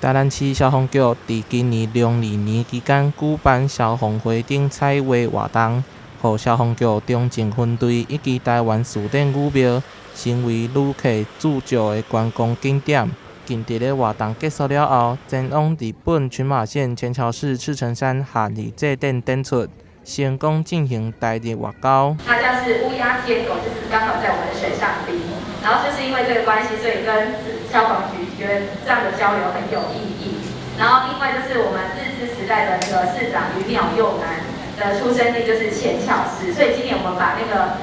台南市消防局伫今年02年期间举办消防会顶彩画活动，予消防局中正分队以及台湾士典武庙成为旅客驻足的观光景点。近日的活动结束了后，前往日本群马县前桥市赤城山夏日祭典展出，成功进行台日外交。它像是乌鸦天狗，就是刚好在我们的水上边，然后就是因为这个关系，所以跟消防局觉得这样的交流很有意义。然后另外就是我们日治时代的那个市长于鸟佑男的出生地就是前桥市，所以今年我们把那个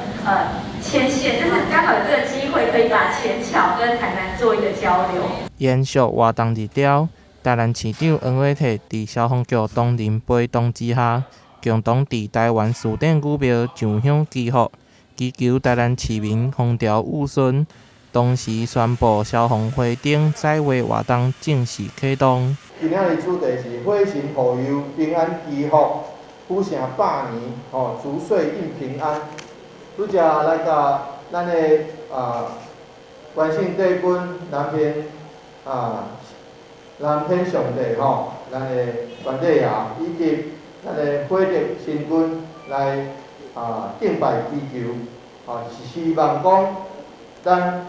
牵线，就是刚好有这个机会可以把前桥跟台南做一个交流。延续活动日条，台南市长黄伟綽伫消防局同仁陪同之下，共同伫台湾士典武庙上香祈福，祈求台南市民风调雨顺。同时宣布消防会顶彩画活动正式启动。今仔日主题是火神保佑、平安祈福，福成百年，除岁应平安。拄则来甲咱的关圣帝君南天上帝咱的关帝爷以及咱的火德神君来敬拜祈求，是希望讲咱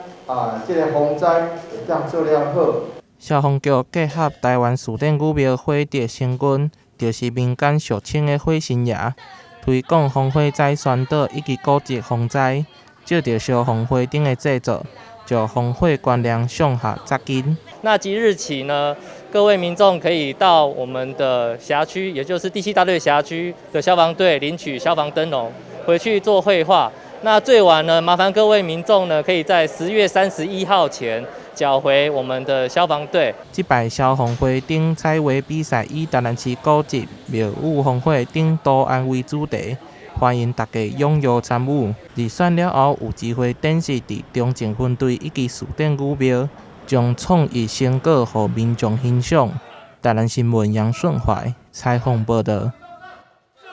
这个风灾会当做了好。消防局结合台湾士典武庙火德神君，就是民间俗称的火神爷，推广防火灾宣导以及鼓励防灾，借着消防会顶的制作，将防火观念向下扎根。那即日起呢，各位民众可以到我们的辖区，也就是第7大队辖区的消防队领取消防灯笼，回去做绘画。那最晚呢，麻烦各位民众呢，可以在10月31号前缴回我们的消防队。这摆消防会顶彩画比赛以台南市古迹庙宇防火顶图案为主题，欢迎大家踊跃参与。预选了后，有机会展示伫中正分队以及士典武庙，将创意成果予民众欣赏。台南新闻杨顺怀采访报道。